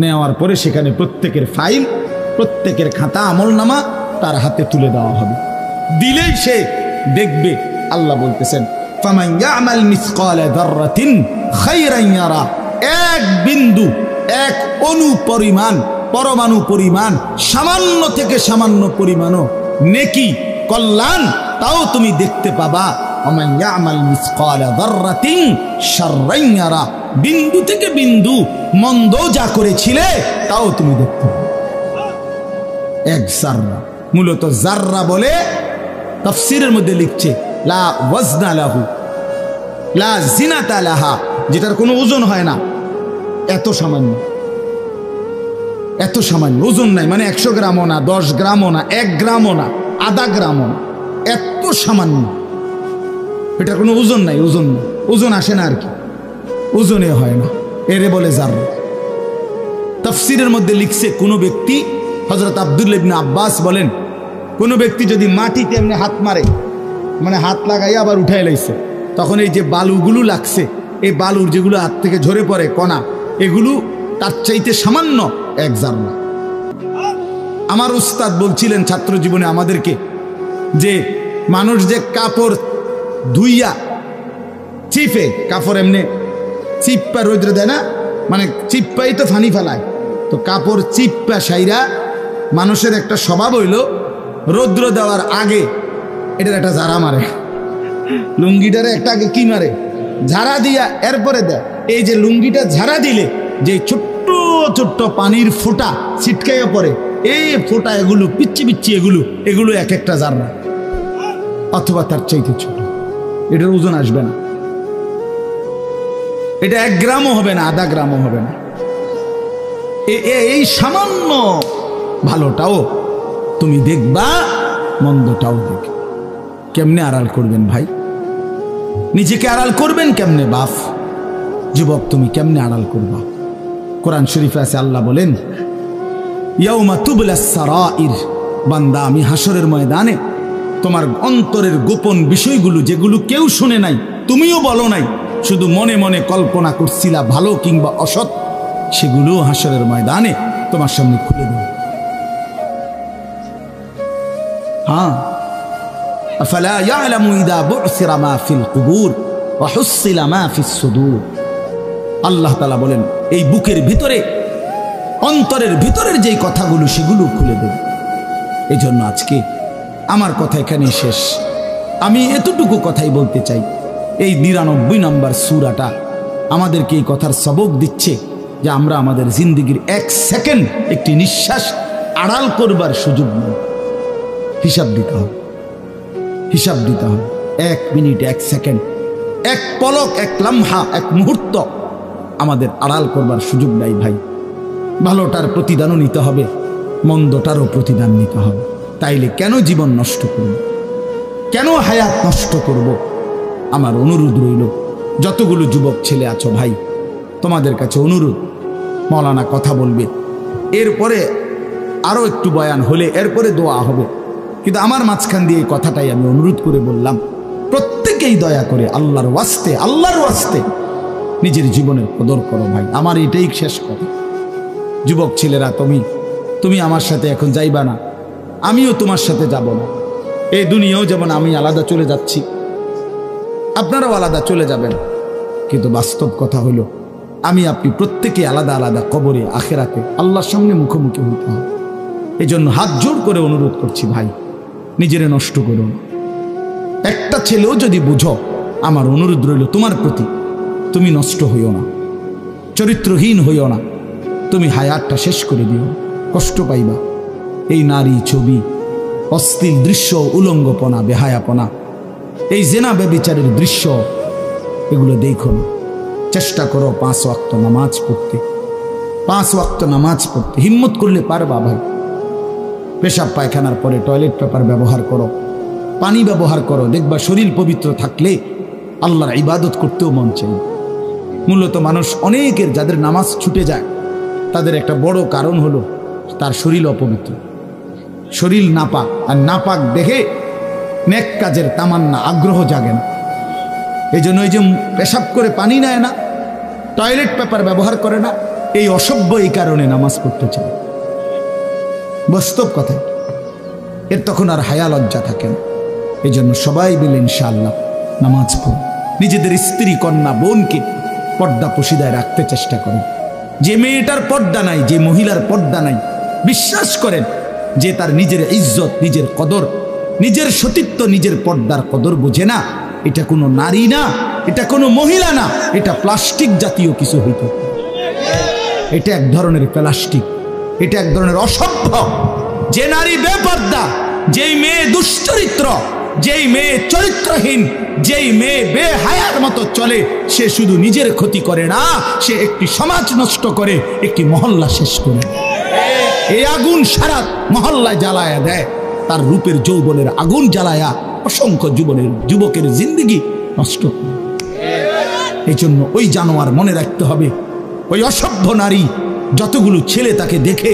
নেওয়ার পরে সেখানে প্রত্যেকের ফাইল, প্রত্যেকের খাতা আমলনামা তার হাতে তুলে দেওয়া হবে। দিলেই সে দেখবে, আল্লাহ বলতেছেন ফামান ইয়ামাল মিসকালা যাররাতিন খায়রান ইয়ারা, এক বিন্দু, এক অণু পরিমাণ, পরমাণু পরিমাণ, সামান্য থেকে সামান্য পরিমাণও নেকি, কল্যাণ, তাও তুমি দেখতে পাবা। ওমান ইয়ামাল মিসকালা যাররাতিন শাররান ইয়ারা, বিন্দু থেকে বিন্দু মন্দ যা করেছিলে তাও তুমি দেখতে পাবে। এক জাররা, মূলত জাররা বলে তাফসীরের মধ্যে লিখছে লা ওয়াজনা লাহু লা জিনাতা লাহা, যেটার কোনো ওজন হয় না, এত সামান্য, এত সামান্য, ওজন নাই, মানে 100 গ্রামও না, 10 গ্রামও না, 1 গ্রামও না, আধা গ্রামও না, এত সামান্য, এটার কোনো ওজন নাই, ওজন নাই, ওজন আসে না আর কি, ওজনে হয় না, এরে বলে জাররা। তাফসীরের মধ্যে লিখছে কোনো ব্যক্তি, হযরত আব্দুল্লাহ ইবনে আব্বাস বলেন, কোনো ব্যক্তি যদি মাটিতে এমনি হাত মারে, মানে হাত লাগাই আবার উঠাই লাইছে, তখন এই যে বালুগুলো লাগছে, এই বালুর যেগুলো হাত থেকে ঝরে পড়ে কণা, এগুলো তার চাইতে সামান্য এক জাররা। আমার উস্তাদ বলছিলেন ছাত্র জীবনে আমাদেরকে যে মানুষ যে কাপড় ধুইয়া চিপে, কাপড় এমনি চিপ্পা রৌদ্রে দেয় না, মানে চিপ্পাই তো ফানি ফেলায়, তো কাপড় চিপ্পা সাইরা মানুষের একটা স্বভাব হইল রৌদ্র দেওয়ার আগে এটার একটা ঝাড়া মারে, লুঙ্গিটারে একটা আগে কি মারে, ঝাড়া দিয়া এরপরে দেয়। এই যে লুঙ্গিটা ঝাড়া দিলে যে ছোট্ট ছোট্ট পানির ফোঁটা ছিটকাইয়া পড়ে, এই ফোঁটা এগুলো পিচ্ছি পিচ্ছি, এগুলো এক একটা জাররা, অথবা তার চাইতে ছোট, এটার ওজন আসবে না, এটা 1 গ্রামও হবে না, আধা গ্রামও হবে না। এই সামান্য ভালোটাও তুমি দেখবা, মন্দটাও দেখবে। কেমনে আড়াল করবেন ভাই? নিজেকে আড়াল করবেন কেমনে বাপ? যুবক তুমি কেমনে আড়াল করবা? কোরআন শরীফে আছে, আল্লাহ বলেন ইয়াউমা তুবলাস সারাইর, বান্দা আমি হাসরের ময়দানে তোমার অন্তরের গোপন বিষয়গুলো, যেগুলো কেউ শুনে নাই, তুমিও বলো নাই, শুধু মনে মনে কল্পনা করছিলা ভালো কিংবা অসৎ, সেগুলো হাসরের ময়দানে তোমার সামনে খুলে দেব। হ্যাঁ, আফালা ইয়ালামু ইযা বু'সিরা মা ফিল কুবুর ওয়া হুসিলা মা ফিস সুদূর। আল্লাহ তাআলা বলেন এই বুকের ভিতরে, অন্তরের ভিতরের যেই কথাগুলো, সেগুলো খুলে দেব। এই জন্য আজকে আমার কথা এখানে শেষ। আমি এতটুকু কথাই বলতে চাই, এই 99 নম্বর সূরাটা আমাদেরকে এই কথার সবক দিচ্ছে যে আমরা আমাদের জিন্দেগির 1 সেকেন্ড, একটি নিঃশ্বাস আড়াল করবার সুযোগ নেই। হিসাব দিতে হবে, হিসাব দিতে হবে। 1 মিনিট, 1 সেকেন্ড, 1 পলক, 1 লম্হা, 1 মুহূর্ত আমাদের আড়াল করবার সুযোগ নাই ভাই। ভালোটার প্রতিদানও নিতে হবে, মন্দটারও প্রতিদান নিতে হবে। তাইলে কেন জীবন নষ্ট করব? কেন হায়াত নষ্ট করব? আমার অনুরোধ রইল, যতগুলো যুবক ছেলে আছো ভাই, তোমাদের কাছে অনুরোধ, মৌলানা কথা বলবে, এরপরে আরও একটু বয়ান হলে এরপরে দোয়া হবে, কিন্তু আমার মাঝখান দিয়ে এই কথাটাই আমি অনুরোধ করে বললাম, প্রত্যেকেই দয়া করে আল্লাহর ওয়াস্তে, আল্লাহর ওয়াস্তে নিজের জীবনের কদর করো ভাই। আমার এটাই শেষ কথা। যুবক ছেলেরা, তুমি আমার সাথে এখন যাইবা না, আমিও তোমার সাথে যাব না। এই দুনিয়াও যেমন আমি আলাদা চলে যাচ্ছি, আপনারাও আলাদা চলে যাবেন, কিন্তু বাস্তব কথা হলো আমি আপনি প্রত্যেকে আলাদা আলাদা কবরে, আখেরাতে আল্লাহর সামনে মুখোমুখি হতে হবে। এই জন্য হাত জোর করে অনুরোধ করছি ভাই, নিজেরে নষ্ট করো না। একটা ছেলেও যদি বুঝো, আমার অনুরোধ রইল তোমার প্রতি, তুমি নষ্ট হইও না, চরিত্রহীন হইও না, তুমি হায়াতটা শেষ করে দিও, কষ্ট পাইবা। এই নারী ছবি, অশ্লীল দৃশ্য, উলঙ্গপনা, বেহায়াপনা, এই জেনা ব্যভিচারের দৃশ্য, এগুলো দেখো না। চেষ্টা করো 5 ওয়াক্ত নামাজ পড়তে, 5 ওয়াক্ত নামাজ পড়তে হিম্মত করলে পারবা ভাই। পেশাব পায়খানার পরে টয়লেট পেপার ব্যবহার করো, পানি ব্যবহার করো, দেখবা শরীর পবিত্র থাকলে আল্লাহর ইবাদত করতেও মন চাই। মূলত মানুষ অনেকের যাদের নামাজ ছুটে যায়, তাদের একটা বড় কারণ হলো তার শরীর অপবিত্র, শরীর নাপাক, আর নাপাক দেখে নেক কাজের তামান্না, আগ্রহ জাগে না। এই জন্য এই যে পেশাব করে পানি নেয় না, টয়লেট পেপার ব্যবহার করে না, এই অসভ্য এই কারণে নামাজ পড়তে চায়, বাস্তব কথা। এর তখন আর হায়া লজ্জা থাকে না। এই জন্য সবাই মিলে ইনশাআল্লাহ নামাজ পড়ুন, নিজেদের স্ত্রী কন্যা বোনকে পর্দা পশিদায় রাখতে চেষ্টা করেন। যে মেয়েটার পর্দা নাই, যে মহিলার পর্দা নাই, বিশ্বাস করেন যে তার নিজের ইজ্জত, নিজের কদর, নিজের সতীত্ব, নিজের পর্দার কদর বোঝে না। এটা কোনো নারী না, এটা কোনো মহিলা না, এটা প্লাস্টিক জাতীয় কিছু হইতে, এটা এক ধরনের প্লাস্টিক, এটা এক ধরনের অসভ্য। যে নারী বেপর্দা, যেই মেয়ে দুশ্চরিত্র, যেই মেয়ে চরিত্রহীন, যেই মেয়ে বেহায়ার মতো চলে, সে শুধু নিজের ক্ষতি করে না, সে একটি সমাজ নষ্ট করে, একটি মহল্লা শেষ করে। এই আগুন সারা মহল্লায় জ্বালায়া দেয়, তার রূপের যৌবনের আগুন জ্বালায়া অসংখ্য যুবকের জিন্দেগি নষ্ট করে। এই জন্য ওই জানোয়ার মনে রাখতে হবে, ওই অসভ্য নারী যতগুলো ছেলে তাকে দেখে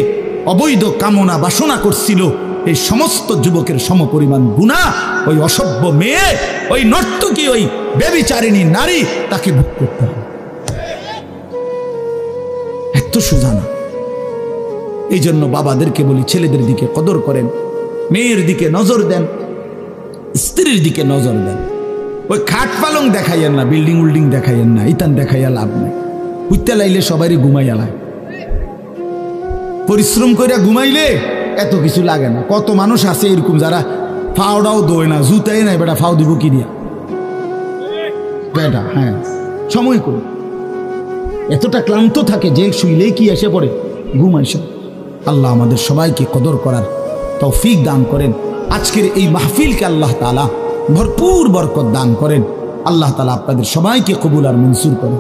অবৈধ কামনা বাসনা করছিল, এই সমস্ত যুবকের সমপরিমাণ গুনাহ ওই অসভ্য মেয়ে, ওই নর্তকী, ওই ব্যভিচারিণী নারী তাকে ভোগ করতে হবে। এত সোজা না। এই জন্য বাবাদেরকে বলি, ছেলেদের দিকে কদর করেন, মেয়ের দিকে নজর দেন, স্ত্রীর দিকে নজর দেন। ওই খাট পালং দেখাইয়েন না, বিল্ডিং উল্ডিং দেখাইয়েন না, ইতান দেখাইয়া লাভ নাই। উঠতে লাইলে সবারই ঘুমাইয়া লাগে, পরিশ্রম করে ঘুমাইলে এত কিছু লাগে না। কত মানুষ আছে এরকম যারা ফাওড়াও দোয় না, জুতাই নাই, বেটা ফাও দিব কি দিয়া বেটা। হ্যাঁ, সময় করুন। এতটা ক্লান্ত থাকে যে শুইলেই কি এসে পড়ে ঘুম আইসা। আল্লাহ আমাদের সবাইকে কদর করার তৌফিক দান করেন। আজকের এই মাহফিলকে আল্লাহ তাআলা ভরপুর বরকত দান করেন। আল্লাহ তাআলা আপনাদের সবাইকে কবুল আর মঞ্জুর করেন।